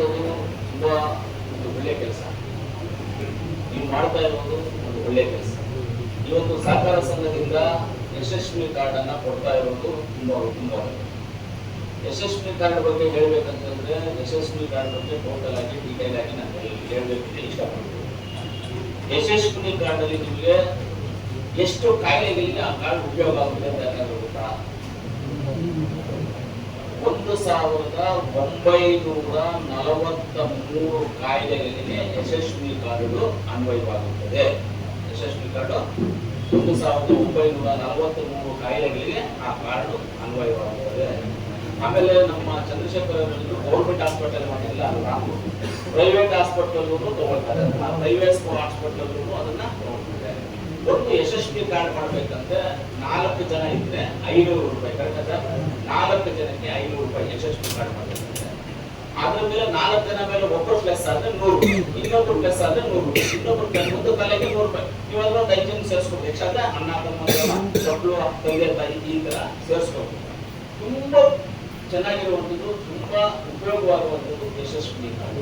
ಇರುವಂಥದ್ದು ತುಂಬಾ ಒಂದು ಒಳ್ಳೆ ಕೆಲಸ. ನೀವು ಮಾಡ್ತಾ ಇರೋದು ಒಂದು ಒಳ್ಳೆ ಕೆಲಸ. ಈ ಒಂದು ಸಹಕಾರ ಸಂಘದಿಂದ ಯಶಸ್ವಿ ಕಾರ್ಡ್ ಅನ್ನ ಕೊಡ್ತಾ ಇರೋದು ತುಂಬಾ ಉತ್ತಮ. ಯಶಸ್ವಿ ಕಾರ್ಡ್ ಬಗ್ಗೆ ಹೇಳ್ಬೇಕಂತಂದ್ರೆ ಯಶಸ್ವಿ ಕಾರ್ಡ್ ಬಗ್ಗೆ ಟೋಟಲ್ ಆಗಿ ಡೀಟೇಲ್ ಆಗಿ ನಾನು ಹೇಳ್ಬೇಕಿದೆ ಇಷ್ಟಪಡ್ತೀನಿ. ಯಶಸ್ವಿ ಕಾರ್ಡ್ ಅಲ್ಲಿ ನಿಮಗೆ ಎಷ್ಟು ಕಾಯಿಲೆಗಳಿಗೆ ಆ ಕಾರ್ಡ್ ಉಪಯೋಗ ಆಗುತ್ತೆ ಅಂತ ಗೊತ್ತಾ? 1943 ಕಾಯಿಲೆಗಳಿಗೆ ಯಶಸ್ವಿ ಕಾರ್ಡ್ ಅನ್ವಯವಾಗುತ್ತದೆ. ಯಶಸ್ವಿ ಕಾರ್ಡ್ 1943 ಕಾಯಿಲೆಗಳಿಗೆ ಆ ಕಾರ್ಡ್ ಅನ್ವಯವಾಗುತ್ತದೆ. ಆಮೇಲೆ ನಮ್ಮ ಚಂದ್ರಶೇಖರ್ ಗೌರ್ಮೆಂಟ್ ಹಾಸ್ಪಿಟಲ್ ಮಾಡಿಲ್ಲ, ಪ್ರೈವೇಟ್ ಹಾಸ್ಪಿಟಲ್ ತಗೊಳ್ತಾರೆ. ಪ್ರೈವೇಟ್ ಹಾಸ್ಪಿಟಲ್ ಅದನ್ನ ತಗೊಳ್ತಾರೆ. ಒಂದು ಯಶಸ್ವಿ ಕಾರ್ಡ್ ಮಾಡ್ಬೇಕಂದ್ರೆ 4 ಜನ ಇದ್ರೆ 500 ರೂಪಾಯಿ. Correct sir? 4 ಜನಕ್ಕೆ 500 ರೂಪಾಯಿ ಯಶಸ್ವಿ ಕಾರ್ಡ್ ಮಾಡ್ಬೇಕಂದ್ರೆ. ಅದ್ರ ಮೇಲೆ 4 ಜನ ಮೇಲೆ ಒಬ್ಬರು ಪ್ಲಸ್ ಆದ್ರೆ 100, ಇನ್ನೊಬ್ರು ಪ್ಲಸ್ ಆದ್ರೆ 100, ಇನ್ನೊಬ್ರು ಪ್ಲಸ್ ಒಂದು ತಲೆಗೆ 100 ರೂಪಾಯಿ. ಇವಾಗ 5 ಜನ ಸೇರಿಸ್ಬೇಕು. ಯಾಕಂದ್ರೆ ಅಣ್ಣ ತಮ್ಮ ಮಕ್ಕಳು ತಂದೆ ತಾಯಿ ಈ ತರ ಸೇರಿಸ್ಬೇಕು. ತುಂಬಾ ಚೆನ್ನಾಗಿರುವಂಥದ್ದು, ತುಂಬಾ ಉಪಯೋಗವಾಗುವಂಥದ್ದು ಯಶಸ್ವಿ ಕಾರ್ಡ್.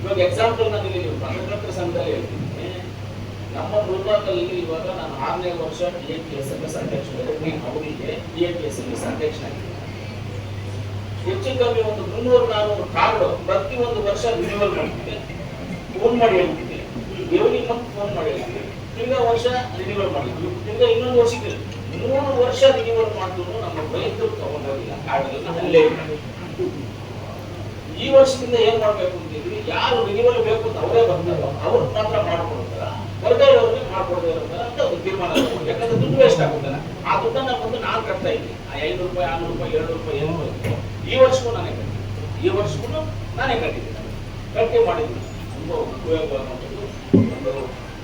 ಇವಾಗ ಎಕ್ಸಾಂಪಲ್ ನಾನು ಇಲ್ಲಿ ಪತ್ರಕರ್ತರ ಸಂಘದಲ್ಲಿ ಹೇಳ್ತೀನಿ. ನಮ್ಮ ಮುಲ್ಬಾಗಲ್ಲಿ ಇವಾಗ ನಾನು 6ನೇ ವರ್ಷ TAPSMS ಅಧ್ಯಕ್ಷರಾಗಿ ಅವರಿಗೆ TAPSMS ಅಧ್ಯಕ್ಷನಾಗಿದ್ದೀನಿ. ಹೆಚ್ಚು ಕಮ್ಮಿ ಒಂದು 300-400 ಕಾರ್ಡ್ ಪ್ರತಿ ಒಂದು ವರ್ಷ ರಿನ್ಯೂವಲ್ ಮಾಡ್ತಿದ್ದೆ. ಫೋನ್ ಮಾಡಿ ಹೇಳ್ತಿದ್ದೆ, ಇವನಿಗೆ ಮತ್ತೆ ಫೋನ್ ಮಾಡಿ ಹೇಳ್ತಿದ್ದೆ, ತಿರ್ಗಾ ವರ್ಷ ರಿನ್ಯೂವಲ್ ಮಾಡಿದ್ವಿ, ತಿರ್ಗಾ ಇನ್ನೊಂದು ವರ್ಷಕ್ಕೆ 3 ವರ್ಷ ರಿನ್ಯೂವಲ್ ಮಾಡಿದ್ರು ನಮ್ಮ ರೈತರು ತಗೊಂಡೋಗಿಲ್ಲ ಕಾರ್ಡ್ಗಳನ್ನ ಅಲ್ಲೇ. ಈ ವರ್ಷದಿಂದ ಏನ್ ಮಾಡ್ಬೇಕು ಅಂತಿದ್ವಿ, ಯಾರು ರಿನ್ಯೂವಲ್ ಬೇಕು ಅಂತ ಅವರೇ ಬರ್ತಾರೋ ಅವ್ರು ಮಾತ್ರ ಮಾಡ್ಕೊಡ್ತಾರ, ಹೊರಗಡೆಯವ್ರಿಗೆ ಮಾಡ್ಕೊಡದೇ ಇರ್ತಾರ ಅಂತ ಒಂದು ತೀರ್ಮಾನ. ಯಾಕಂದ್ರೆ ದುಡ್ಡು ವೇಸ್ಟ್ ಆಗುತ್ತಲ್ಲ, ಆ ದುಡ್ಡನ್ನ ಬಂದು ನಾನು ಕಟ್ತಾ ಇದ್ದೀನಿ. ಆ 500 ರೂಪಾಯಿ, 600 ರೂಪಾಯಿ, 200 ರೂಪಾಯಿ ಏನು ಬರುತ್ತೆ, ಈ ವರ್ಷಕ್ಕೂ ನಾನೇ ಕಟ್ಟಿದ್ದೀನಿ. ಈ ವರ್ಷಕ್ಕೂ ನಾನೇ ಕಟ್ಟಿದ್ದೀನಿ. ಕಟ್ಟಿ ಮಾಡಿದ್ದೀನಿ. ತುಂಬಾ ಉಪಯೋಗವಾಗುವಂಥದ್ದು, ಒಂದು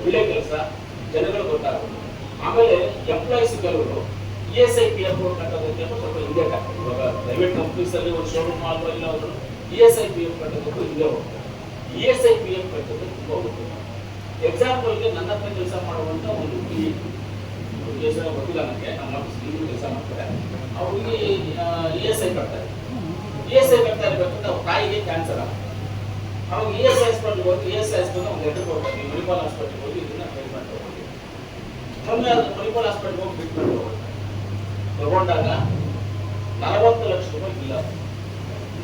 ಒಳ್ಳೆ ಕೆಲಸ, ಜನಗಳು ಗೊತ್ತಾಗುತ್ತೆ. ಆಮೇಲೆ ಎಂಪ್ಲಾಯೀಸ್ ಕೆಲವರು ESIPF ಕಟ್ಟೋದಕ್ಕೆ ಸ್ವಲ್ಪ ಹಿಂದೆ ಹಾಕ್ತಾರೆ. ಇವಾಗ ಪ್ರೈವೇಟ್ ಕಂಪ್ನೀಸ್ ಅಲ್ಲಿ ಒಂದು ಶೋರೂಮ್ ಮಾಡುವ ಇಲ್ಲ ಅವರು ESIPF ಕಟ್ಟೋದಕ್ಕೂ ಹಿಂದೆ ಹೋಗ್ತಾರೆ. ESIPF ಕಟ್ಟೋದು ತುಂಬಾ ಉಪಯೋಗ. ಎಕ್ಸಾಂಪಲ್ಗೆ ನನ್ನ ಹತ್ರ ಕೆಲಸ ಮಾಡುವಂತ ಒಂದು ಹೆಸರು ಗೊತ್ತಿಲ್ಲ ನನಗೆ, ನಮ್ಮ ಕೆಲಸ ಮಾಡ್ತಾರೆ. ಅವ್ರಿಗೆ ESI ಕಟ್ತಾರೆ. ESI ಕಟ್ತಾ ಇರ್ಬೇಕಂದ್ರೆ ಅವ್ರ ತಾಯಿಗೆ ಕ್ಯಾನ್ಸರ್ ಆಗುತ್ತೆ. ಅವಾಗ ESI ಹಾಸ್ಪಿಟಲ್ ಹೋಗಿ ESI ಹಾಸ್ಪಿಟಲ್ ಒಂದು ಲೆಟರ್ ಕೊಡ್ತಾರೆ, ಮಣಿಪಾಲ್ ಹಾಸ್ಪಿಟಲ್ ಹೋಗಿ ಇದನ್ನ ಟ್ರೀಟ್ಮೆಂಟ್ ತಗೊಳ್ಳಿ. ಮೊನ್ನೆ ಮಣಿಪಾಲ್ ಹಾಸ್ಪಿಟಲ್ ಹೋಗಿ ಟ್ರೀಟ್ಮೆಂಟ್ ತಗೊಂಡಾಗ 40 ಲಕ್ಷ ರೂಪಾಯಿ ಬಿಲ್ ಆಗುತ್ತೆ.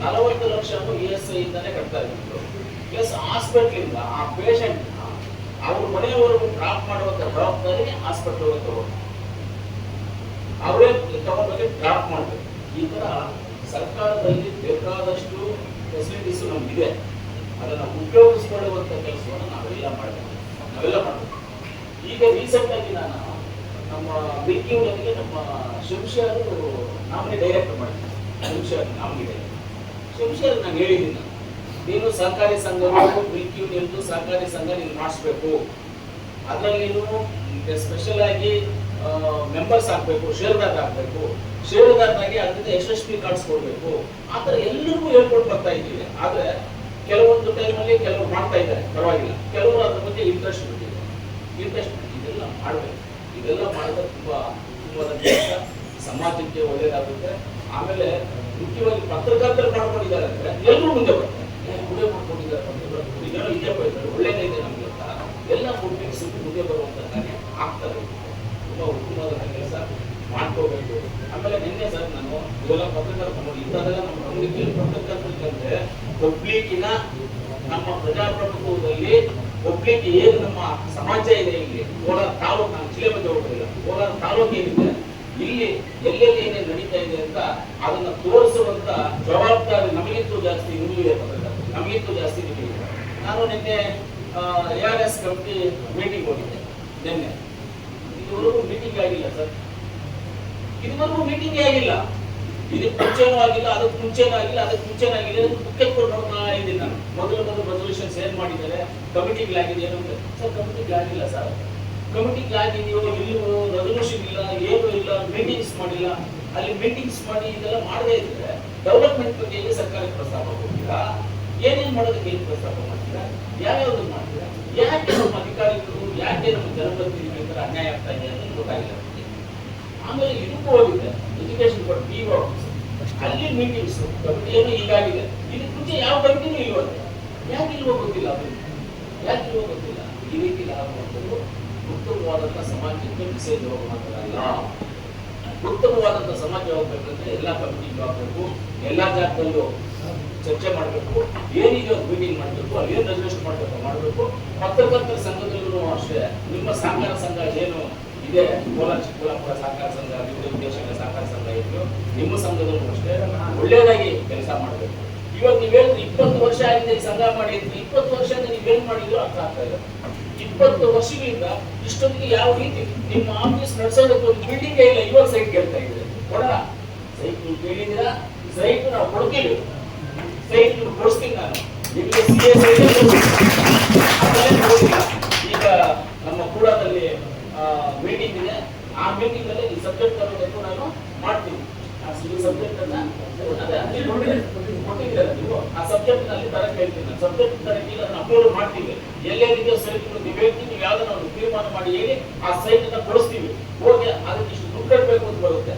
40 ಲಕ್ಷ ESI ಇಂದಾನೆ ಕಟ್ತಾ ಇದ್ರು. ಪ್ಲಸ್ ಹಾಸ್ಪಿಟಲ್ ಇಂದ ಆ ಪೇಷಂಟ್ ಅವ್ರ ಮನೆಯವರೆಗೂ ಡ್ರಾಪ್ ಮಾಡುವಂತ ಜವಾಬ್ದಾರಿ ಹಾಸ್ಪಿಟಲ್ ತಗೊಂಡು ಅವರೇ ತಗೊಂಡೋಗಿ ಡ್ರಾಪ್ ಮಾಡಬೇಕು. ಈ ತರ ಸರ್ಕಾರದಲ್ಲಿ ಬೇಕಾದಷ್ಟು ಫೆಸಿಲಿಟೀಸ್ ನಮ್ಗಿದೆ. ಅದನ್ನ ಉಪಯೋಗಿಸಿಕೊಳ್ಳುವಂತ ಕೆಲಸವನ್ನು ನಾವೆಲ್ಲ ಮಾಡಬೇಕು. ಈಗ ರೀಸೆಂಟ್ ಆಗಿ ನಾನು ನಮ್ಮ ಬಿಕ್ಕಿಯವರಿಗೆ ನಮ್ಮ ಶಿವಶಿಯರು ನಾಮಿನಿ ಡೈರೆಕ್ಟ್ ಮಾಡಿದ್ದೆ. ಶಿವಶಿಯರ್ ನಾಮಿನಿ ಶಿವಶಿಯರ್ ನಾನು ಹೇಳಿದ್ದೀನಿ, ನೀನು ಸಹಕಾರಿ ಸಂಘ ಬಿಲ್ಕ್ಯೂ ನಿಂತು ಸಹಕಾರಿ ಸಂಘ ನೀನು ಮಾಡಿಸ್ಬೇಕು. ಅದರಲ್ಲಿ ನೀನು ಸ್ಪೆಷಲ್ ಆಗಿ ಮೆಂಬರ್ಸ್ ಹಾಕ್ಬೇಕು, ಷೇರುದಾರ ಹಾಕ್ಬೇಕು, ಷೇರುದಾರನಾಗಿ ಅದರಿಂದ ಯಶಸ್ವಿ ಕಾರ್ಡ್ಸ್ ಕೊಡ್ಬೇಕು. ಆ ಥರ ಎಲ್ಲರಿಗೂ ಹೇಳ್ಕೊಂಡು ಬರ್ತಾ ಇದ್ದೀವಿ. ಆದ್ರೆ ಕೆಲವೊಂದು ಟೈಮಲ್ಲಿ ಕೆಲವರು ಮಾಡ್ತಾ ಇದ್ದಾರೆ, ಪರವಾಗಿಲ್ಲ. ಕೆಲವರು ಅದ್ರ ಬಗ್ಗೆ ಇಂಟ್ರೆಸ್ಟ್ ಬಿಟ್ಟಿದೆ. ಇದೆಲ್ಲ ಮಾಡಬೇಕು. ಇದೆಲ್ಲ ಮಾಡಿದ್ರೆ ತುಂಬಾ ಕೆಲಸ, ಸಮಾಜಕ್ಕೆ ಒಳ್ಳೇದಾಗುತ್ತೆ. ಆಮೇಲೆ ಮುಖ್ಯವಾಗಿ ಪತ್ರಕರ್ತರು ಮಾಡ್ಕೊಂಡಿದ್ದಾರೆ ಅಂದ್ರೆ ಎಲ್ಲರೂ ಮುಂದೆ ಬರ್ತಾರೆ. ಮುಂದೆ ಮಾಡ್ಕೊಂಡಿದ್ದಾರೆ, ಒಳ್ಳೇದಿದೆ ನಮ್ಗೆ ಅಂತ ಎಲ್ಲ ಮುಂದೆ ಬರುವಂತ ಕಾರ್ಯ ಆಗ್ತಾರೆ. ತುಂಬಾ ಉತ್ತಮವಾದ ಕೆಲಸ ಮಾಡ್ಕೋಬೇಕು. ಆಮೇಲೆ ನಿನ್ನೆ ಸರ್ ನಾನು ಇವೆಲ್ಲ ಪತ್ರಕರ್ತ ನೋಡಿ ಇಂಥದೆಲ್ಲ ನಮ್ಮ ನಮಗೆ ಪತ್ರಕರ್ತರಿಗಂದ್ರೆ ಪಬ್ಲಿಕ್ಕಿನ ನಮ್ಮ ಪ್ರಜಾಪ್ರಭುತ್ವದಲ್ಲಿ ಪಬ್ಲಿಕ್ ಏನು ನಮ್ಮ ಸಮಾಜ ಇದೆ. ಇಲ್ಲಿ ಕೋಲಾರ ತಾಲೂಕು, ನಾನು ಜಿಲ್ಲೆ ಬಗ್ಗೆ ಹೋಗೋದಿಲ್ಲ, ಕೋಲಾರ ತಾಲೂಕು ಏನಿದೆ ಇಲ್ಲಿ ಎಲ್ಲೆಲ್ಲಿ ಏನೇನು ನಡೀತಾ ಇದೆ ಅಂತ ಅದನ್ನ ತೋರಿಸುವಂತ ಜವಾಬ್ದಾರಿ ನಮಗಿಂತೂ ಜಾಸ್ತಿ ನಿಮಗಿದೆ. ಪತ್ರಕರ್ತರು ನಮಗಿಂತೂ ಜಾಸ್ತಿ ನಿಮಗಿದೆ. ನಾನು ನಿನ್ನೆ ARS ಕಮಿಟಿ ಮೀಟಿಂಗ್ ಹೋಗಿದ್ದೆ. ನಿನ್ನೆ ಇದುವರೆಗೂ ಮೀಟಿಂಗ್ ಆಗಿಲ್ಲ ಸರ್, ಇದುವರೆಗೂ ಮೀಟಿಂಗ್ ಆಗಿಲ್ಲ. ಇದಕ್ಕೆ ಮುಂಚೆನೂ ಆಗಿಲ್ಲ, ಅದಕ್ಕೆ ಮುಂಚೆನೂ ಆಗಿಲ್ಲ, ಅದಕ್ಕೆ ಮುಂಚೆನೂ ಆಗಿಲ್ಲ. ಬುಕ್ ಎತ್ಕೊಂಡು ನೋಡ್ತಾ ಇದ್ದೀನಿ ನಾನು. ಮೊದಲು ರೆಸಲ್ಯೂಷನ್ಸ್ ಏನ್ ಮಾಡಿದ್ದಾರೆ, ಕಮಿಟಿಗಳಾಗಿದೆ ಏನು ಅಂತ. Sir ಕಮಿಟಿಗಳಾಗಿಲ್ಲ sir. ಕಮಿಟಿಗಳಾಗಿದೆಯೋ ಇಲ್ಲವೋ, ರೆಸಲ್ಯೂಷನ್ ಇಲ್ಲ, ಏನೂ ಇಲ್ಲ, ಮೀಟಿಂಗ್ಸ್ ಮಾಡಿಲ್ಲ. ಅಲ್ಲಿ ಮೀಟಿಂಗ್ಸ್ ಮಾಡಿ ಇದೆಲ್ಲ ಮಾಡದೇ ಇದ್ರೆ ಡೆವಲಪ್ಮೆಂಟ್ ಬಗ್ಗೆ ಸರ್ಕಾರಕ್ಕೆ ಪ್ರಸ್ತಾಪ ಕೊಡ್ತೀರಾ? ಏನೇನು ಮಾಡೋದಕ್ಕೆ ಏನು ಪ್ರಸ್ತಾಪ ಮಾಡ್ತೀರಾ? ಯಾವ್ಯಾವ್ದು ಮಾಡ್ತೀರಾ? ಯಾಕೆ ನಮ್ಮ ಅಧಿಕಾರಿಗಳು, ಯಾಕೆ ನಮ್ಮ ಜನಪ್ರತಿನಿಧಿಗಳ ಅನ್ಯಾಯ ಆಗ್ತಾ ಇದೆ ಅನ್ನೋದು ಗೊತ್ತಾಗಿಲ್ಲ. ಆಮೇಲೆ ಇದಕ್ಕೂ ಹೋಗಿದೆ, ಎಜುಕೇಶನ್ ಫಾರ್ PO ಅಲ್ಲಿ ಮೀಟಿಂಗ್ಸ್ ಕಮಿಟಿಯನ್ನು ಈಗಾಗಿದೆ. ಇದಕ್ಕೆ ಮುಂಚೆ ಯಾವ ಕಂಪ್ನಿನೂ ಇಲ್ವಂತೆ. ಯಾಕೆ ಇಲ್ವೋ ಗೊತ್ತಿಲ್ಲ, ಅದು ಯಾಕೆ ಇಲ್ವೋ ಗೊತ್ತಿಲ್ಲ. ಈ ರೀತಿ ಆಗುವಂಥದ್ದು ಉತ್ತಮವಾದಂಥ ಸಮಾಜಕ್ಕೆ ಮೆಸೇಜ್ ಹೋಗುವಂಥದ್ದಲ್ಲ. ಉತ್ತಮವಾದಂಥ ಸಮಾಜ ಹೋಗ್ಬೇಕಂದ್ರೆ ಎಲ್ಲ ಕಮಿಟಿಗೂ ಆಗಬೇಕು, ಎಲ್ಲ ಜಾಗದಲ್ಲೂ ಚರ್ಚೆ ಮಾಡಬೇಕು, ಏನಿದೆ ಒಂದು ಮೀಟಿಂಗ್ ಮಾಡಬೇಕು, ಅಲ್ಲಿ ಏನು ರೆಸಲ್ಯೂಷನ್ ಮಾಡಬೇಕು. ಪತ್ರಕರ್ತರ ಸಂಘದಲ್ಲೂ ಅಷ್ಟೇ, ನಿಮ್ಮ ಸಹಕಾರ ಸಂಘ ಏನು ಇದೆ, ಕೋಲಾರ ಚಿಕ್ಕಬಳ್ಳಾಪುರ ಸಹಕಾರ ಸಂಘ, ವಿವಿಧ ಉದ್ದೇಶಗಳ ಸಹಕಾರ ಸಂಘ ಇದ್ದು, ನಿಮ್ಮ ಸಂಘದಲ್ಲೂ ಅಷ್ಟೇ ಒಳ್ಳೇದಾಗಿ ಕೆಲಸ ಮಾಡಬೇಕು. ಇವಾಗ ನೀವು ಹೇಳಿದ್ರೆ 20 ವರ್ಷ ಆಗಿದೆ ಸಂಘ ಮಾಡಿ, 20 ವರ್ಷದಿಂದ ನೀವೇನ್ ಮಾಡಿದ್ರು ಅರ್ಥ ಆಗ್ತಾ ಇದೆ. 20 ವರ್ಷಗಳಿಂದ ಇಷ್ಟೊತ್ತಿಗೆ ಯಾವ ರೀತಿ ನಿಮ್ಮ ಆಫೀಸ್ ನಡೆಸೋದಕ್ಕೆ ಒಂದು ಬಿಲ್ಡಿಂಗ್ ಇಲ್ಲ, ಇವಾಗ ಸೈಟ್ ಕೇಳ್ತಾ ಇದ್ರೆ ಕೊಡೋಣ. ಸೈಟ್ ನೀವು ಕೇಳಿದ್ದೀರಾ, ಸೈಟ್ ನಾವು ಕೊಡ್ತೀವಿ, ಸೈಟ್ ನೀವು ಕೊಡಿಸ್ತೀನಿ ನಾನು ನಿಮಗೆ. ಈಗ ನಮ್ಮ ಕೂಡದಲ್ಲಿ ಮೀಟಿಂಗ್ ಇದೆ, ಆ ಮೀಟಿಂಗ್ ಅಲ್ಲಿ ಈ ಸಬ್ಜೆಕ್ಟ್ ತರೋದಕ್ಕೂ ನಾನು ಮಾಡ್ತೀನಿ. ಆ ಸಬ್ಜೆಕ್ಟ್ ಅನ್ನ ಕೊಟ್ಟಿದ್ದೀರ ನೀವು, ಆ ಸಬ್ಜೆಕ್ಟ್ ನಲ್ಲಿ ತರಕ್ಕೆ ಹೇಳ್ತೀನಿ ನಾನು. ಸಬ್ಜೆಕ್ಟ್ ತರಕ್ಕೆ ಅದನ್ನ ಅಪ್ಲೋಡ್ ಮಾಡ್ತೀವಿ, ಎಲ್ಲೆಲ್ಲಿದೆ ಸೈಟ್ ನೀವು ಹೇಳ್ತೀವಿ, ನೀವು ಯಾವ್ದನ್ನ ಒಂದು ತೀರ್ಮಾನ ಮಾಡಿ ಹೇಳಿ ಆ ಸೈಟ್ ಅನ್ನ ಕೊಡಿಸ್ತೀವಿ. ಹೋಗಿ ಅದಕ್ಕೆ ಇಷ್ಟು ದುಡ್ಡು ಕಟ್ಟಬೇಕು ಅಂತ ಬರುತ್ತೆ,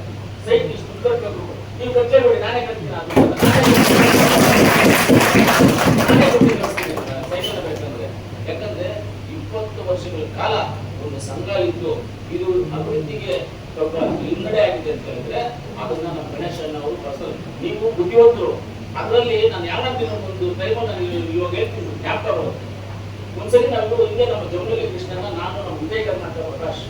ಸೈಟ್ ಇಷ್ಟು ದುಡ್ಡು ಕಟ್ಟಬೇಕು, ನೀವು ಖರ್ಚು ಬೇಡಿ, ನಾನೇ ಕಟ್ತೀನಿ ಸೈಟ್ ಬೇಕಂದ್ರೆ. ಯಾಕಂದ್ರೆ 20 ವರ್ಷಗಳ ಕಾಲ ಒಂದು ಸಂಘ ಇದ್ದು ಇದು ಅಭಿವೃದ್ಧಿಗೆ ಸ್ವಲ್ಪ ಹಿನ್ನಡೆ ಆಗಿದೆ ಅಂತ ಹೇಳಿದ್ರೆ ಅದನ್ನ ನಮ್ಮ ಗಣೇಶ್ ಅವರು ಪರ್ಸನಲ್, ನೀವು ಬುದ್ಧಿವಂತರು. ಅದರಲ್ಲಿ ನಾನು ಯಾವತ್ತಿನ ಒಂದು ಟೈಮಲ್ಲಿ ನಾನು ಇವಾಗ ಹೇಳ್ತೀನಿ, ಜ್ಞಾಪಕ ಬರುತ್ತೆ. ಒಂದ್ಸರಿ ನಾವು ಹಿಂದೆ ನಮ್ಮ ಜಮುನಲ್ಲಿ ಕೃಷ್ಣನ, ನಾನು ನಮ್ಮ ವಿಜಯ ಕರ್ನಾಟಕ ಪ್ರಕಾಶ್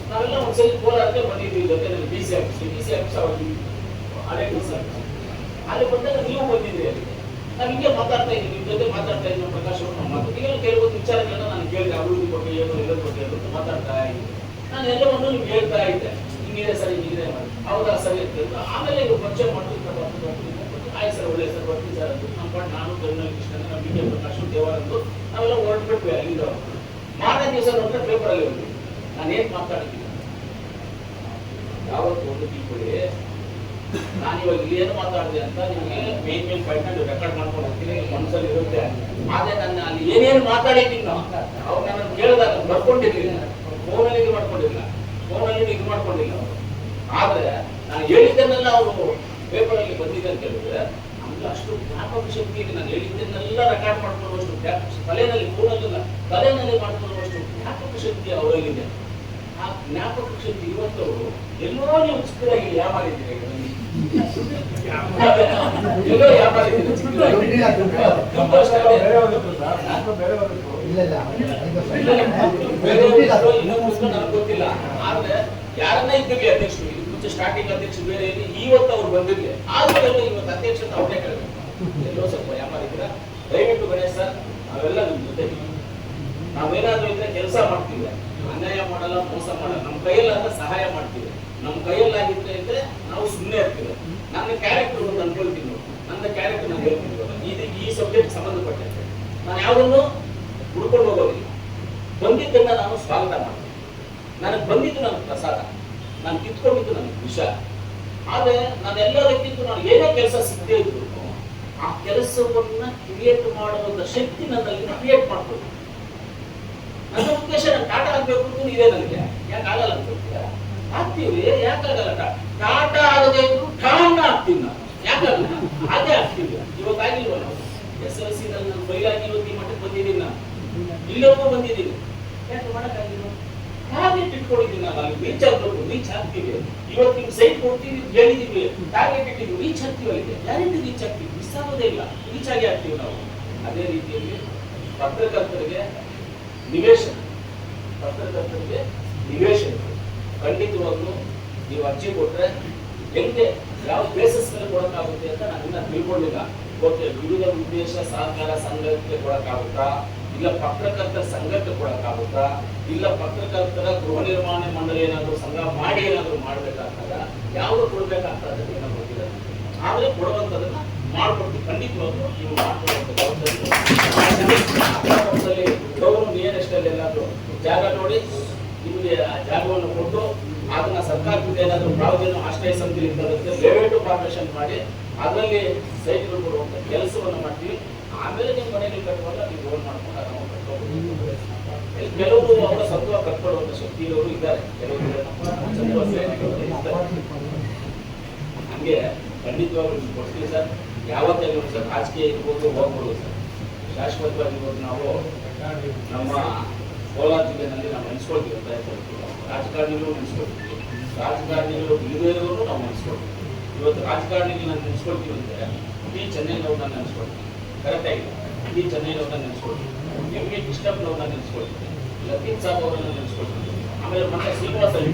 ನಾವೆಲ್ಲ ಒಂದ್ಸರಿ ಕೋಲಾರಕ್ಕೆ ಬಂದಿದ್ವಿ ಜೊತೆ DC ಆಫೀಸ್ ಅವ್ರಿಗೆ ಹಳೆ DC ಆಫೀಸ್. ಅಲ್ಲಿ ಬಂದಾಗ ನೀವು ಬಂದಿದ್ರಿ, ಅಲ್ಲಿ ನಾವು ಹಿಂಗೆ ಮಾತಾಡ್ತಾ ಇದ್ದೀವಿ, ನಿಮ್ಮ ಜೊತೆ ಮಾತಾಡ್ತಾ ಇದ್ದೀವಿ. ಪ್ರಕಾಶ್ ಅವರು ನಮ್ಮ ಮಾತಾಡ್ತೀವಿ, ಕೆಲವೊಂದು ವಿಚಾರಗಳನ್ನ ನಾನು ಕೇಳಿದೆ, ಅಭಿವೃದ್ಧಿ ಬಗ್ಗೆ ಏನು ಎಲ್ಲರ ಬಗ್ಗೆ ಅಂತ ಮಾತಾಡ್ತಾ ಇದ್ದೀನಿ. ನಾನು ಎಲ್ಲವನ್ನು ನಿಮ್ಗೆ ಹೇಳ್ತಾ ಇದ್ದೆ, ಹಿಂಗಿದೆ ಸರ್, ಹಿಂಗಿದೆ ಮಾಡಿ, ಹೌದಾ ಸರಿ ಅಂತ. ಆಮೇಲೆ ನೀವು ಪರಿಚಯ ಮಾಡ್ತಿರ್ತಾರೆ, ಆಯ್ತು ಸರ್, ಒಳ್ಳೆ ಸರ್, ಬರ್ತೀನಿ ಸರ್ ಅಂತ ನಮ್ಮ ಪಾಟ್ ನಾನು ಜಮುನಲ್ಲಿ ಕೃಷ್ಣ, ನಮ್ಮ BK ಪ್ರಕಾಶ್ ದೇವರಂದು ನಾವೆಲ್ಲ ಹೊರಟ್ಬಿಟ್ವಿ ಅಲ್ಲಿಂದ. ಮಾರನೇ ದಿವಸ ನೋಡಿದ್ರೆ ಪೇಪರಲ್ಲಿ ಹೋಗಿ ನಾನು ಏನ್ ಮಾತಾಡ್ತೀನಿ, ಯಾವತ್ತು ಒಂದು ತಿಳ್ಕೊಳ್ಳಿ, ನಾನು ಇವಾಗ ಇಲ್ಲಿ ಏನು ಮಾತಾಡಿದೆ ಅಂತ ನಿಮಗೆ ಮೇನ್ ಪಾಯಿಂಟ್ ನೀವು ರೆಕಾರ್ಡ್ ಮಾಡ್ಕೊಂಡು ಹೋಗ್ತೀನಿ, ಮನಸ್ಸಲ್ಲಿ ಇರುತ್ತೆ. ಆದ್ರೆ ನನ್ನ ಅಲ್ಲಿ ಏನೇನು ಮಾತಾಡಿದ್ದೀನಿ ಅವ್ರು ನನ್ನ ಕೇಳಿದಾಗ ಬರ್ಕೊಂಡಿರ್ಲಿಲ್ಲ, ಫೋನಲ್ಲಿ ಇದು ಮಾಡ್ಕೊಂಡಿಲ್ಲ, ಆದ್ರೆ ನಾನು ಹೇಳಿದ್ದನ್ನೆಲ್ಲ ಅವರು ಪೇಪರಲ್ಲಿ ಬಂದಿದೆ ಅಂತ ಹೇಳಿದ್ರೆ ನಮ್ಗೆ ಅಷ್ಟು ಜ್ಞಾಪಕ ಶಕ್ತಿ ಇದೆ. ನಾನು ಹೇಳಿದ್ದನ್ನೆಲ್ಲ ರೆಕಾರ್ಡ್ ಮಾಡ್ಕೊಳ್ಳುವಷ್ಟು ತಲೆನಲ್ಲಿ, ಫೋನಲ್ಲ ತಲೆನಲ್ಲಿ ಮಾಡ್ಕೊಳ್ಳುವಷ್ಟು ಜ್ಞಾಪಕ ಶಕ್ತಿ ಅವರಲ್ಲಿದೆ. ಆ ಜ್ಞಾಪಕ ಶಕ್ತಿ ಇವತ್ತವರು ಎಲ್ಲೋ ನೀವು ಚಿಕ್ಕದಾಗಿ ಯಾಮಾರಿದ್ದೀರಿ, ಎಲ್ಲೋ ಯಾಮಾರಿದ್ದೀರಿ, ನನಗೆ ಗೊತ್ತಿಲ್ಲ. ಆದ್ರೆ ಯಾರನ್ನ ಇದ್ದೀವಿ ಅಧ್ಯಕ್ಷರು, ಇದು ಮುಂಚೆ ಸ್ಟಾರ್ಟಿಂಗ್ ಅಧ್ಯಕ್ಷರು ಬೇರೆ ಇರಲಿ, ಇವತ್ತು ಅವ್ರು ಬಂದಿರ್ಲಿ, ಆದ್ಮೇಲೆ ಇವತ್ತು ಅಧ್ಯಕ್ಷ ಅವ್ರನ್ನೇ ಕೇಳಬೇಕು. ಎಲ್ಲೋ ಸ್ವಲ್ಪ ಯಾಮಾರಿದ್ದೀರಾ, ದಯವಿಟ್ಟು ಗಣೇಶ್ ಸರ್ ನಾವೆಲ್ಲ ನಿಮ್ ಜೊತೆ, ನಾವೇನಾದ್ರೂ ಇದ್ರೆ ಕೆಲಸ ಮಾಡ್ತೀವಿ, ಅನ್ಯಾಯ ಮಾಡಲ್ಲ, ಮೋಸ ಮಾಡಲ್ಲ, ನಮ್ಮ ಕೈಯಲ್ಲಾದ್ರೆ ಸಹಾಯ ಮಾಡ್ತೀವಿ, ನಮ್ಮ ಕೈಯಲ್ಲಾಗಿದ್ರೆ ಇದ್ರೆ ನಾವು ಸುಮ್ಮನೆ ಇರ್ತೀವಿ. ನನ್ನ ಕ್ಯಾರೆಕ್ಟರ್ ಒಂದು ಅನ್ಕೊಳ್ತೀನಿ, ನನ್ನ ಕ್ಯಾರೆಕ್ಟರ್ ನಾನು ಹೇಳ್ತೀನಿ. ಇದಕ್ಕೆ ಈ ಸಬ್ಜೆಕ್ಟ್ ಸಂಬಂಧಪಟ್ಟಂತೆ ನಾನು ಯಾವುದನ್ನು ಹುಡ್ಕೊಂಡು ಹೋಗೋದಿಲ್ಲ, ಬಂದಿದ್ದನ್ನ ನಾನು ಸ್ವಾಗತ ಮಾಡ್ತೀನಿ. ನನಗೆ ಬಂದಿದ್ದು ನನ್ನ ಪ್ರಸಾದ, ನಾನು ಕಿತ್ಕೊಂಡಿದ್ದು ನನಗೆ ವಿಷ. ಆದ್ರೆ ನಾನು ಎಲ್ಲದಕ್ಕಿಂತ ನಾನು ಏನೇ ಕೆಲಸ ಸಿಗದೇ ಇದ್ರು ಆ ಕೆಲಸವನ್ನ ಕ್ರಿಯೇಟ್ ಮಾಡುವಂತ ಶಕ್ತಿ ನನ್ನಲ್ಲಿ ಕ್ರಿಯೇಟ್ ಮಾಡ್ಬೋದು. ನನ್ನ ಉದ್ದೇಶ ನಾನು ಟಾಟಾ ಆಗ್ಬೇಕು ಅಂತ ಇದೆ ನನಗೆ, ಯಾಕೆ ಆಗಲ್ಲ ಅಂತ ಆಗ್ತೀವಿ, ಯಾಕಾಗಲ್ಲ? ಟಾಟಾ ಆಗದೆ ಇದ್ರು ಟಾಣ ಆಗ್ತೀವಿ ನಾವು, ಯಾಕಾಗಲ್ಲ? ಅದೇ ಆಗ್ತೀವಿ. ಇವತ್ತಾಗಿಲ್ವ ನಾವು SLC ನಲ್ಲಿ ನಾನು ಬೈಲಾಗಿ ಇವತ್ತು ಈ ಮಟ್ಟಕ್ಕೆ ಬಂದಿದ್ದೀನಿ, ನಾನು ಇಲ್ಲವೂ ಬಂದಿದ್ದೀನಿ, ಯಾಕೆ ಮಾಡಕ್ಕಾಗಿಲ್ಲ? ಟಾರ್ಗೆಟ್ ಇಟ್ಕೊಂಡಿದ್ದೀನಿ ನಾನು, ಅಲ್ಲಿ ರೀಚ್ ಆಗ್ಬೇಕು, ರೀಚ್ ಆಗ್ತೀವಿ. ಇವತ್ತು ನಿಮ್ಗೆ ಸೈಟ್ ಕೊಡ್ತೀವಿ ಹೇಳಿದೀವಿ, ಟಾರ್ಗೆಟ್ ಇಟ್ಟಿದ್ವಿ, ರೀಚ್ ಆಗ್ತೀವಿ, ಅಲ್ಲಿಗೆ ಗ್ಯಾರಂಟಿ ರೀಚ್ ಆಗ್ತೀವಿ, ಮಿಸ್ ಆಗೋದೇ ಇಲ್ಲ, ರೀಚ್ ಆಗಿ ಆಗ್ತೀವಿ ನಾವು. ಅದೇ ರೀತಿಯಲ್ಲಿ ಪತ್ರಕರ್ತರಿಗೆ ನಿವೇಶನ, ಖಂಡಿತವಾಗ್ಲೂ ನೀವು ಅರ್ಜಿ ಕೊಟ್ರೆ ಹೆಂಗೆ ಯಾವ ಬೇಸಿಸ್ ಮೇಲೆ ಕೊಡಕ್ಕಾಗುತ್ತೆ ಅಂತ ನಾನಿನ್ನ ತಿಳ್ಕೊಂಡಿಲ್ಲ. ಓಕೆ, ವಿವಿಧ ಉದ್ದೇಶ ಸಹಕಾರ ಸಂಘಕ್ಕೆ ಕೊಡಕ್ಕಾಗುತ್ತಾ, ಇಲ್ಲ ಪತ್ರಕರ್ತರ ಸಂಘಕ್ಕೆ ಕೊಡಕ್ಕಾಗುತ್ತಾ, ಇಲ್ಲ ಪತ್ರಕರ್ತರ ಗೃಹ ನಿರ್ಮಾಣ ಮಂಡಳಿ ಏನಾದ್ರು ಸಂಘ ಮಾಡಿ ಏನಾದ್ರು ಮಾಡ್ಬೇಕಾಗ್ತದ, ಯಾವ್ದು ಕೊಡ್ಬೇಕಾಗ್ತದೆ ಏನೋ ಗೊತ್ತಿಲ್ಲ. ಆದ್ರೆ ಕೊಡುವಂತದನ್ನ ಮಾಡ್ಕೊಡ್ತೀವಿ, ಖಂಡಿತವಾಗ್ಲೂ ನೀವು ಮಾಡ್ಕೊಳ್ಳುವಂತ ಜವಾಬ್ದಾರಿ. ಗೌರವ ನಿಯರೆಸ್ಟಲ್ಲಿ ಎಲ್ಲಾದ್ರೂ ಜಾಗ ನೋಡಿ ನಿಮಗೆ ಜಾಗವನ್ನು ಕೊಟ್ಟು ಅದನ್ನ ಸರ್ಕಾರದಿಂದ ಏನಾದ್ರು ಯಾವುದೇನೋ ಆಶ್ರಯ ಸಮಿತಿ ಲೆವೆಲ್ ಫಾರ್ಮೇಶನ್ ಮಾಡಿ ಅದರಲ್ಲಿ ಸೈಟ್ಗಳು ಕೊಡುವಂತ ಕೆಲಸವನ್ನು ಮಾಡ್ತೀವಿ. ಆಮೇಲೆ ನಿಮ್ಮ ಮನೆಯಲ್ಲಿ ಕಟ್ಟುವಾಗ ನೀವು ಓನ್ ಮಾಡ್ಕೊಂಡು ನಾವು ಕಟ್ಕೋಬಹುದು. ಕೆಲವರು ಅವರ ಸತ್ವ ಕಟ್ಕೊಳ್ಳುವಂತ ಶಕ್ತಿ ಇರೋರು ಇದ್ದಾರೆ, ಕೆಲವರು ಹಂಗೆ ಖಂಡಿತವಾಗ್ಲೂ ಕೊಡ್ತೀವಿ ಸರ್. ಯಾವತ್ತೇ ಸರ್ ರಾಜಕೀಯ ಇರ್ಬೋದು ಹೋಗ್ಬೋದು ಸರ್, ಶಾಶ್ವತವಾಗಿ ಇವತ್ತು ನಾವು ನಮ್ಮ ಕೋಲಾರ ಜಿಲ್ಲೆನಲ್ಲಿ ನಾವು ನೆನೆಸ್ಕೊಳ್ತೀವಿ ಪ್ರಯತ್ನ ರಾಜಕಾರಣಿಗಳು ನೆನೆಸ್ಕೊಳ್ತೀವಿ, ರಾಜಕಾರಣಿಗಳು ಇರುವವರು ನಾವು ನೆನೆಸ್ಕೊಳ್ತೀವಿ. ಇವತ್ತು ರಾಜಕಾರಣಿಗಳು ನಾನು ನೆನೆಸ್ಕೊಳ್ತೀವಿ ಅಂದರೆ ಟಿ ಚೆನ್ನೈನವ್ರನ್ನ ನೆನೆಸ್ಕೊಳ್ತೀವಿ, ಕರೆಕ್ಟಾಗಿ ಟಿ ಚೆನ್ನೈನವ್ರನ್ನ ನೆನೆಸ್ಕೊಳ್ತೀವಿ, ಎಂ ಎ ಕೃಷ್ಣಪ್ಪನವ್ರನ್ನ ನೆನೆಸ್ಕೊಳ್ತೀವಿ, ಲತೀಫ್ ಸಾಬ್ ಅವರನ್ನ ನೆನೆಸ್ಕೊಳ್ತೀವಿ. ಆಮೇಲೆ ಮತ್ತೆ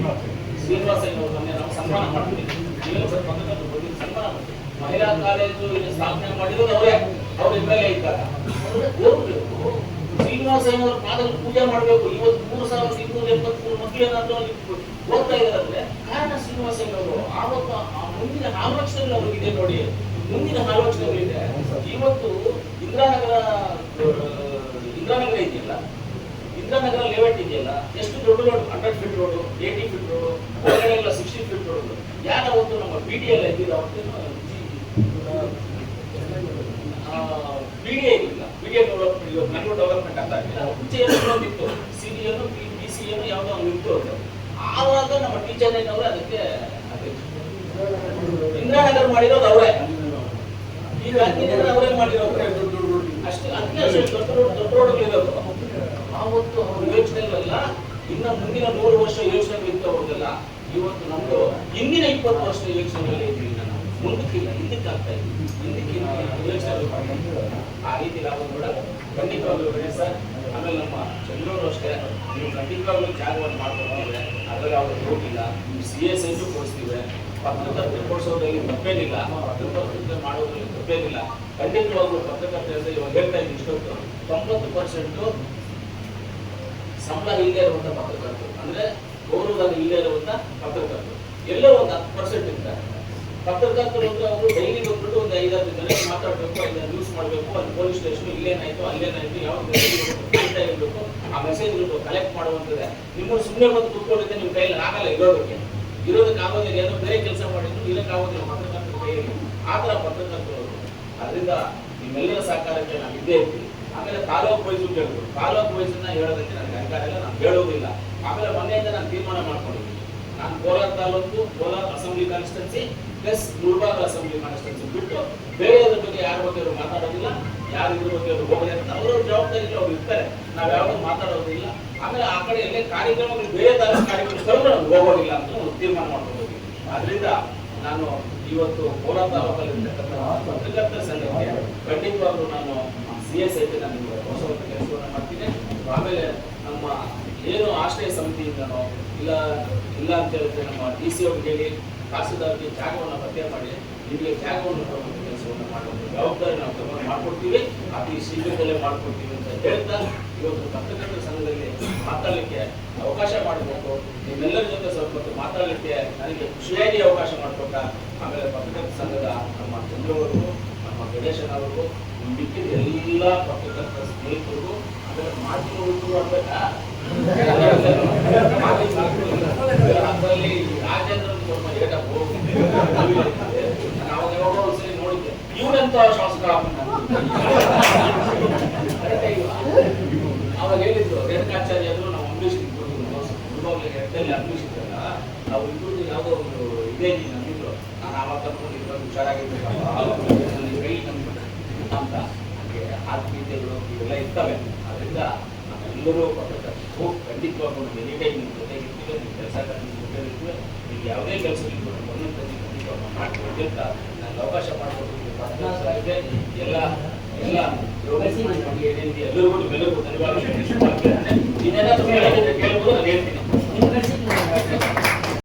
ಶ್ರೀನಿವಾಸಯ್ಯನವ್ರನ್ನ ನಾವು ಸನ್ಮಾನ ಮಾಡ್ತೀವಿ. ನೀವು ಸ್ವಲ್ಪ ಬಂದಿದ್ದು ಸನ್ಮಾನ ಮಾಡ್ತೀವಿ. ಮಹಿಳಾ ಕಾಲೇಜು ಸ್ಥಾಪನೆ ಮಾಡಿರೋದು ಅವರೇ, ಅವ್ರ ಎಮ್ಮೆಲ್ಯೆ ಇದ್ದಾಗ ಶ್ರೀನಿವಾಸಯ್ಯನವ್ರ ಪಾದದಲ್ಲಿ ಪೂಜೆ ಮಾಡಬೇಕು. ಇವತ್ತು 3273 ಮಕ್ಕಳು ಏನಾದ್ರು ಅಲ್ಲಿ ಓದ್ತಾ ಇದಾರೆ ಕಾರಣ ಶ್ರೀನಿವಾಸಯ್ಯನವರು. ಆವತ್ತು ಮುಂದಿನ ಆಲೋಚನೆಗಳು ಅವ್ರಿಗಿದೆ ನೋಡಿ, ಮುಂದಿನ ಆಲೋಚನೆಗಳಿದೆ. ಇವತ್ತು ಇಂದಿರಾನಗರ ಇದೆಯಲ್ಲ, ಇಂದಿರಾನಗರ ಲೇಔಟ್ ಇದೆಯಲ್ಲ, ಎಷ್ಟು ದೊಡ್ಡ road, 100 feet road, 80 feet road, ಹೊರಗಡೆ 60 ಫೀಟ್ ರೋಡ್. ಯಾವತ್ತು ನಮ್ಮ BDL ಇದ್ದಿಲ್ಲ, BDA ಇಲ್ಲ, BDA ಡೆವಲಪ್ಮೆಂಟ್, ಇವತ್ತು ಬೆಂಗಳೂರು ಡೆವಲಪ್ಮೆಂಟ್ ಅಂತ ಆಗಿಲ್ಲ. ಮುಂಚೆ ಇನ್ನೊಂದಿತ್ತು, CDN BCN ಯಾವುದೋ ಒಂದು ಇತ್ತು. ಆವಾಗ ನಮ್ಮ ಟೀಚರ್ ಏನವ್ರೆ ಅದಕ್ಕೆ ಇಂದಿರಾನಗರ ಮಾಡಿರೋದು ಅವರೇ, ಈಗ ಅವರೇ ಮಾಡಿರೋದು ಅಷ್ಟೇ. ಅದಕ್ಕೆ ದೊಡ್ಡ ರೋಡ್ಗಳಿರೋದು. ಆವತ್ತು ಅವ್ರ ಯೋಚನೆಗಳೆಲ್ಲ ಇನ್ನು ಮುಂದಿನ 100 ವರ್ಷ ಯೋಚನೆಗಳಿತ್ತು ಅವ್ರಿಗೆಲ್ಲ. ಇವತ್ತು ನಮ್ದು ಹಿಂದಿನ 20 ವರ್ಷ ಯೋಚನೆಗಳೇ ಇದ್ವಿ. ನಾನು ಮುಂದಕ್ಕಿಲ್ಲ, ಹಿಂದಕ್ಕಾಗ್ತಾ ಇದ್ವಿ, ಹಿಂದಕ್ಕೆ ಯೋಚನೆ ಆ ರೀತಿ ನಾವು ಕೂಡ ಖಂಡಿತವಾಗ್ಲೂ ಸರ್. ಆಮೇಲೆ ನಮ್ಮ ಚಂದ್ರವರು ಅಷ್ಟೇ, ನೀವು ಖಂಡಿತವಾಗ್ಲೂ ಜಾಗವನ್ನು ಮಾಡ್ಕೊಡ್ತೀವಿ, ಅದರಲ್ಲಿ ಅವ್ರಿಗೆ ಹೋಗಿಲ್ಲ. ನೀವು CSI ಕೊಡಿಸ್ತೀವಿ, ಪತ್ರಕರ್ತರು ಕೊಡಿಸೋದ್ರಲ್ಲಿ ತಪ್ಪೇನಿಲ್ಲ, ಪತ್ರಕರ್ತರು ಮಾಡೋದ್ರಲ್ಲಿ ತಪ್ಪೇನಿಲ್ಲ. ಖಂಡಿತವಾಗ್ಲೂ ಪತ್ರಕರ್ತರಿಂದ ಇವಾಗ ಹೇಳ್ತಾ ಇದ್ದೀವಿ, ಇಷ್ಟೊತ್ತು 90% ಸಂಬಳ ಇಲ್ಲದೆ ಇರುವಂತ ಪತ್ರಕರ್ತರು, ಅಂದ್ರೆ ಗೌರವದಲ್ಲಿ ಇಲ್ಲದೆ ಇರುವಂತ ಪತ್ರಕರ್ತರು ಎಲ್ಲೋ ಒಂದು 10% ಇರ್ತಾರೆ. ಪತ್ರಕರ್ತರು ಅಂದ್ರೆ ಅವರು ಡೈಲಿ ಬಂದ್ಬಿಟ್ಟು ಒಂದು 5-6 ಜನ ಮಾತಾಡಬೇಕು, ಅದನ್ನ ನ್ಯೂಸ್ ಮಾಡಬೇಕು, ಅಲ್ಲಿ ಪೊಲೀಸ್ ಸ್ಟೇಷನ್ ಇಲ್ಲೇನಾಯ್ತು ಅಲ್ಲೇನಾಯ್ತು, ಯಾವ್ದು ಇರಬೇಕು, ಆ ಮೆಸೇಜ್ ಕಲೆಕ್ಟ್ ಮಾಡುವಂತದೆ. ನಿಮ್ಮನ್ನು ಸುಮ್ಮನೆ ಬಂದು ಕೂತ್ಕೊಂಡಿದ್ದೆ ನಿಮ್ಮ ಕೈಯಲ್ಲಿ ಆಗಲ್ಲ, ಇರೋದಕ್ಕಾಗೋದಿಲ್ಲ, ಏನೋ ಬೇರೆ ಕೆಲಸ ಮಾಡಿದ್ರು ಇರೋಕ್ಕಾಗೋದಿಲ್ಲ ಪತ್ರಕರ್ತರ ಕೈಯಲ್ಲಿ. ಆ ಥರ ಪತ್ರಕರ್ತರು. ಅದರಿಂದ ನಿಮ್ಮೆಲ್ಲರ ಸಹಕಾರಕ್ಕೆ ನಾವು ಇದ್ದೇ ಇರ್ತೀವಿ. ಆಮೇಲೆ ತಾಲೂಕು ವೈಸು ಹೇಳಿದ್ರು, ತಾಲೂಕು ವೈಸನ್ನ ಹೇಳೋದಕ್ಕೆ ನನಗೆ ಅಧಿಕಾರ ಇಲ್ಲ, ನಾನು ಹೇಳೋದಿಲ್ಲ. ಆಮೇಲೆ ಮೊನ್ನೆಯಿಂದ ನಾನು ತೀರ್ಮಾನ ಮಾಡ್ಕೊಂಡಿದ್ದೀನಿ, ನಾನು Kolar taluk, Kolar assembly constituency plus Mulbagal assembly constituency ಬಿಟ್ಟು ಬೇರೆಯದ್ರ ಬಗ್ಗೆ ಯಾರ ಬಗ್ಗೆ ಅವರು ಮಾತಾಡೋದಿಲ್ಲ, ಯಾರು ಇದ್ರ ಬಗ್ಗೆ ಅವರು ಹೋಗೋದೇ ಅಂತ ಅವರ ಜವಾಬ್ದಾರಿ ಅವ್ರು ಇರ್ತಾರೆ. ನಾವು ಯಾವುದು ಮಾತಾಡೋದಿಲ್ಲ. ಆಮೇಲೆ ಆ ಕಡೆ ಎಲ್ಲೇ ಕಾರ್ಯಕ್ರಮಗಳು ಬೇರೆ ತಾಲೂಕು ಕಾರ್ಯಕ್ರಮ ನಾವು ಹೋಗೋದಿಲ್ಲ ಅಂತ ಒಂದು ತೀರ್ಮಾನ ಮಾಡ್ಕೊಂಡು ಹೋಗಿದ್ವಿ. ಆದ್ರಿಂದ ನಾನು ಇವತ್ತು ಕೋಲಾರ ತಾಲೂಕಲ್ಲಿ ಇರ್ತಕ್ಕಂಥ ಪತ್ರಕರ್ತರ ಸಂಘಕ್ಕೆ ಖಂಡಿತವಾಗ್ಲೂ ನಾನು CSI ನಾನು ಹೊಸ ಕೆಲಸವನ್ನು ಮಾಡ್ತೀನಿ. ಆಮೇಲೆ ನಮ್ಮ ಏನು ಆಶ್ರಯ ಸಮಿತಿಯಿಂದನೋ ಇಲ್ಲ ಅಂತ ಹೇಳಿದ್ರೆ ನಮ್ಮ DC ಅವ್ರಿಗೆ ಹೇಳಿ ತಹಸೀಲ್ದಾರ್ಗೆ ಜಾಗವನ್ನು ಪತ್ತೆ ಮಾಡಿ ನಿಮಗೆ ಜಾಗವನ್ನು ಕೊಡುವಂಥ ಕೆಲಸವನ್ನು ಮಾಡುವಂಥ ಜವಾಬ್ದಾರಿ ನಾವು ತಗೊಂಡು ಮಾಡ್ಕೊಡ್ತೀವಿ, ಅತಿ ಶೀಘ್ರದಲ್ಲೇ ಮಾಡ್ಕೊಡ್ತೀವಿ ಅಂತ ಹೇಳ್ತಾ ಇವತ್ತು ಪತ್ರಕರ್ತರ ಸಂಘದಲ್ಲಿ ಮಾತಾಡಲಿಕ್ಕೆ ಅವಕಾಶ ಮಾಡಬೇಕು. ನಿಮ್ಮೆಲ್ಲರ ಜೊತೆ ಸ್ವಲ್ಪ ಹೊತ್ತು ಮಾತಾಡಲಿಕ್ಕೆ ನನಗೆ ಖುಷಿಯಾಗಿ ಅವಕಾಶ ಮಾಡಿಕೊಟ್ಟ ಆಮೇಲೆ ಪತ್ರಕರ್ತರ ಸಂಘದ ನಮ್ಮ ಚಂದ್ರವರು, ನಮ್ಮ ಗಣೇಶನ್ ಅವರು, ಮಿಕ್ಕಿದ ಎಲ್ಲ ಪತ್ರಕರ್ತರ ಸ್ನೇಹಿತರು, ಆಮೇಲೆ ಮಾಧ್ಯಮಗಳು ಆಗ್ಬೇಕಾ ಅದರಲ್ಲಿ ರಾಜೇಂದ್ರ ನಾವು ಯಾವಾಗ ಒಂದ್ಸರಿ ನೋಡಿದ್ದೆ, ಇವರೆಂತ ಶಾಸಕ ಅವಾಗ ಹೇಳಿದ್ರು ರೇಣುಕಾಚಾರ್ಯ ಆದ್ರು ನಾವು ಅಂಬರೀಷ್ ಹುಡುಗಲ್ಲಿ ಅಂಬರೀಷ್ ಇದ್ದಲ್ಲ, ನಾವು ಇಬ್ಬರು ಯಾವುದೋ ಒಂದು ಇದೇ ನಂಬಿದ್ರು. ನಾನು ಆವಾಗ ಕರ್ಕೊಂಡು ಇವಾಗ ಹುಷಾರಾಗಿರ್ಬೇಕು ಕೈ ಅಂತ ಹಾಗೆ ಆತ್ಮೀಯತೆಗಳು ಇವೆಲ್ಲ ಇರ್ತವೆ. ಅದರಿಂದ ನಾವೆಲ್ಲರೂ ಪತ್ರಕರ್ತರು ಖಂಡಿತವಾಗ್ಲೂ ಎನಿ ಟೈಮ್ ನಿಮ್ಮ ಜೊತೆಗೆ ಇರ್ತೀವಿ, ನಿಮ್ಮ ಕೆಲಸ ನಿಮ್ಮ ಜೊತೆ ಇರ್ತೀವಿ. ನೀವು ಯಾವುದೇ ಕೆಲಸಗಳಿಗೂ ಒಂದೊಂದು ಖಂಡಿತವಾಗಿ ಮಾಡ್ತೀವಿ ಅಂತ ನನಗೆ ಅವಕಾಶ ಮಾಡಿಕೊಟ್ಟಿದ್ದು ಎಲ್ಲ ಏನೇನಿದೆ ಎಲ್ಲರಿಗೂ ಧನ್ಯವಾದ.